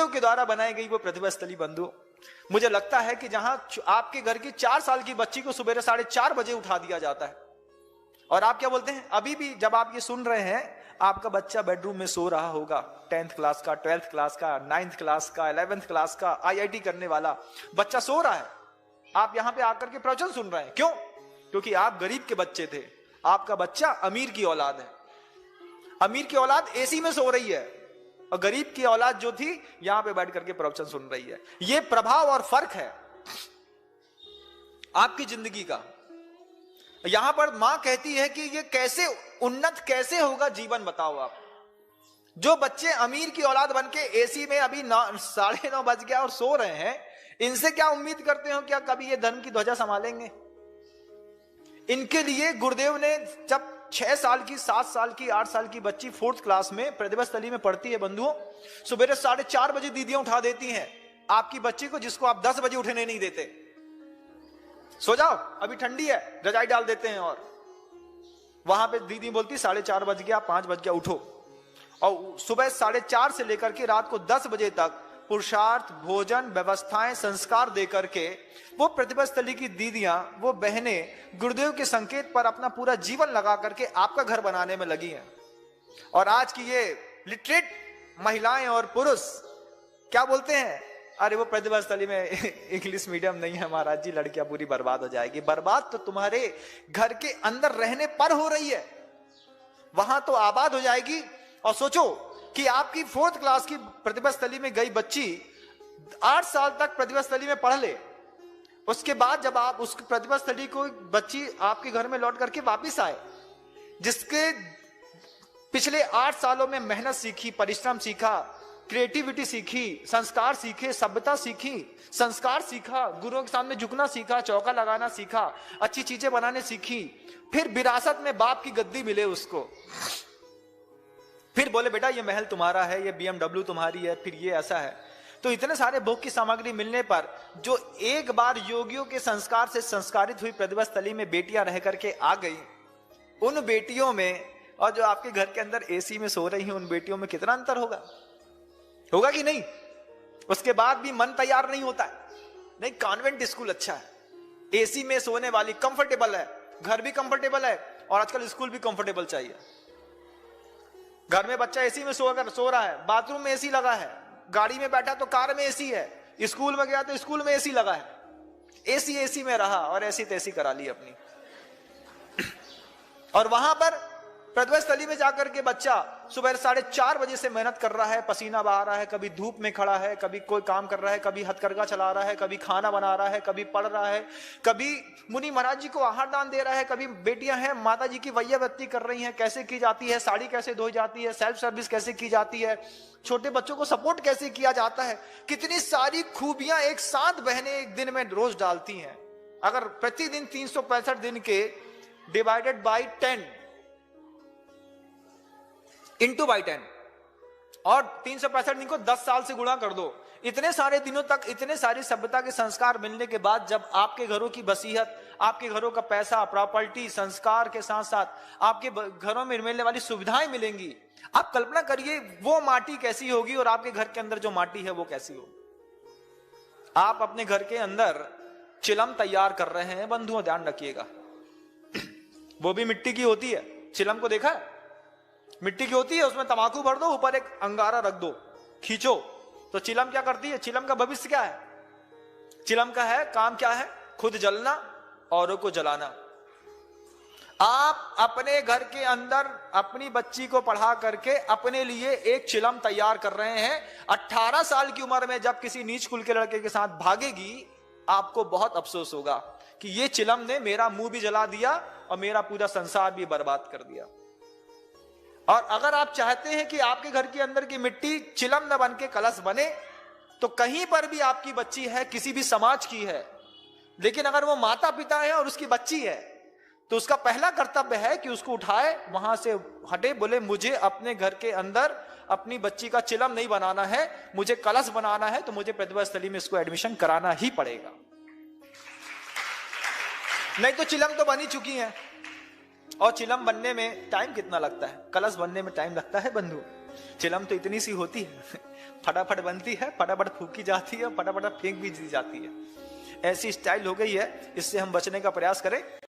गुरुदेव के द्वारा बनाई गई वो प्रतिभा स्थली बंधु, मुझे लगता है कि जहां आपके घर की 4 साल की बच्ची को सुबह 4:30 बजे उठा दिया जाता है, और आप क्या बोलते हैं, अभी भी जब आप ये सुन रहे हैं आपका बच्चा बेडरूम में सो रहा होगा, 10th क्लास का, 12th क्लास का, 9th क्लास का, 11th क्लास का, IIT करने वाला बच्चा सो रहा है, आप यहां पे आकर के प्रवचन सुन रहे हैं। क्यों? क्योंकि आप गरीब के बच्चे थे, आपका बच्चा अमीर की औलाद है। अमीर की औलाद एसी में सो रही है और गरीब की औलाद जो थी यहां पे बैठ करके प्रवचन सुन रही है। यह प्रभाव और फर्क है आपकी जिंदगी का। यहां पर मां कहती है कि ये कैसे उन्नत कैसे होगा जीवन, बताओ आप। जो बच्चे अमीर की औलाद बन के एसी में अभी 9:30 बज गया और सो रहे हैं, इनसे क्या उम्मीद करते हो क्या कभी ये धर्म की ध्वजा संभालेंगे? इनके लिए गुरुदेव ने जब 6 साल की, 7 साल की, 8 साल की बच्ची 4th क्लास में प्रतिभा स्थली में पढ़ती है बंधुओं, सुबह 4:30 बजे दीदियां उठा देती हैं आपकी बच्ची को, जिसको आप 10 बजे उठने नहीं देते। सो जाओ, अभी ठंडी है, रजाई डाल देते हैं, और वहां पे दीदी बोलती 4:30 बज गया, 5 बज गया, उठो। और सुबह 4:30 से लेकर के रात को 10 बजे तक पुरुषार्थ, भोजन, व्यवस्थाएं, संस्कार देकर के वो प्रतिभा स्थली की दीदियां, वो बहनें गुरुदेव के संकेत पर अपना पूरा जीवन लगा करके आपका घर बनाने में लगी हैं। और आज की ये लिटरेट महिलाएं और पुरुष क्या बोलते हैं, अरे वो प्रतिभा स्थली में इंग्लिश मीडियम नहीं है महाराज जी, लड़कियां पूरी बर्बाद हो जाएगी। बर्बाद तो तुम्हारे घर के अंदर रहने पर हो रही है, वहां तो आबाद हो जाएगी। और सोचो कि आपकी 4th क्लास की प्रतिभा स्थली में गई बच्ची 8 साल तक प्रतिभा स्थली में पढ़ ले, उसके बाद जब आप उस प्रतिभा स्थली को बच्ची आपके घर में लौट करके वापिस आए, जिसके पिछले 8 सालों में मेहनत सीखी, परिश्रम सीखा, क्रिएटिविटी सीखी, संस्कार सीखे, सभ्यता सीखी, संस्कार सीखा, गुरुओं के सामने झुकना सीखा, चौका लगाना सीखा, अच्छी चीजें बनाने सीखी, फिर विरासत में बाप की गद्दी मिले उसको, फिर बोले बेटा ये महल तुम्हारा है, ये BMW तुम्हारी है, फिर ये ऐसा है। तो इतने सारे भोग की सामग्री मिलने पर जो एक बार योगियों के संस्कार से संस्कारित हुई प्रतिभा स्थली में बेटियां रह करके आ गई, उन बेटियों में और जो आपके घर के अंदर एसी में सो रही हैं उन बेटियों में कितना अंतर होगा? होगा कि नहीं? उसके बाद भी मन तैयार नहीं होता है, नहीं कॉन्वेंट स्कूल अच्छा है, एसी में सोने वाली कंफर्टेबल है, घर भी कंफर्टेबल है, और आजकल स्कूल भी कंफर्टेबल चाहिए। घर में बच्चा एसी में सो रहा है, बाथरूम में एसी लगा है, गाड़ी में बैठा तो कार में एसी है, स्कूल में गया तो स्कूल में एसी लगा है, एसी में रहा और ऐसी तैसी करा ली अपनी। और वहां पर प्रतिभा स्थली में जाकर के बच्चा सुबह 4:30 बजे से मेहनत कर रहा है, पसीना बहा रहा है, कभी धूप में खड़ा है, कभी कोई काम कर रहा है, कभी हथकरघा चला रहा है, कभी खाना बना रहा है, कभी पढ़ रहा है, कभी मुनि महाराज जी को आहार दान दे रहा है, कभी बेटियां हैं माता जी की वैयावृत्ति कर रही हैं, कैसे की जाती है, साड़ी कैसे धोई जाती है, सेल्फ सर्विस कैसे की जाती है, छोटे बच्चों को सपोर्ट कैसे किया जाता है, कितनी सारी खूबियां एक साथ बहनें एक दिन में रोज डालती हैं। अगर प्रतिदिन 365 दिन के डिवाइडेड बाई 10 इंटू बाई 10 और 365 दिन को 10 साल से गुणा कर दो, इतने सारे दिनों तक इतने सारी सभ्यता के संस्कार मिलने के बाद जब आपके घरों की बसीहत, आपके घरों का पैसा, प्रॉपर्टी, संस्कार के साथ साथ आपके घरों में मिलने वाली सुविधाएं मिलेंगी, आप कल्पना करिए वो माटी कैसी होगी और आपके घर के अंदर जो माटी है वो कैसी होगी। आप अपने घर के अंदर चिलम तैयार कर रहे हैं बंधुओं, ध्यान रखिएगा, वो भी मिट्टी की होती है। चिलम को देखा है? मिट्टी की होती है, उसमें तंबाकू भर दो, ऊपर एक अंगारा रख दो, खींचो तो चिलम क्या करती है? चिलम का भविष्य क्या है? चिलम का है काम क्या है? खुद जलना, औरों को जलाना। आप अपने घर के अंदर अपनी बच्ची को पढ़ा करके अपने लिए एक चिलम तैयार कर रहे हैं। 18 साल की उम्र में जब किसी नीच कुल के लड़के के साथ भागेगी, आपको बहुत अफसोस होगा कि ये चिलम ने मेरा मुंह भी जला दिया और मेरा पूरा संसार भी बर्बाद कर दिया। और अगर आप चाहते हैं कि आपके घर के अंदर की मिट्टी चिलम न बन के कलश बने, तो कहीं पर भी आपकी बच्ची है, किसी भी समाज की है, लेकिन अगर वो माता पिता है और उसकी बच्ची है, तो उसका पहला कर्तव्य है कि उसको उठाए, वहां से हटे, बोले मुझे अपने घर के अंदर अपनी बच्ची का चिलम नहीं बनाना है, मुझे कलश बनाना है, तो मुझे प्रतिभा स्थली में इसको एडमिशन कराना ही पड़ेगा। नहीं तो चिलम तो बनी चुकी है, और चिलम बनने में टाइम कितना लगता है? कलश बनने में टाइम लगता है बंधु? चिलम तो इतनी सी होती है, फटाफट बनती है, फटाफट फूकी जाती है, फटाफट फेंक भी दी जाती है। ऐसी स्टाइल हो गई है, इससे हम बचने का प्रयास करें।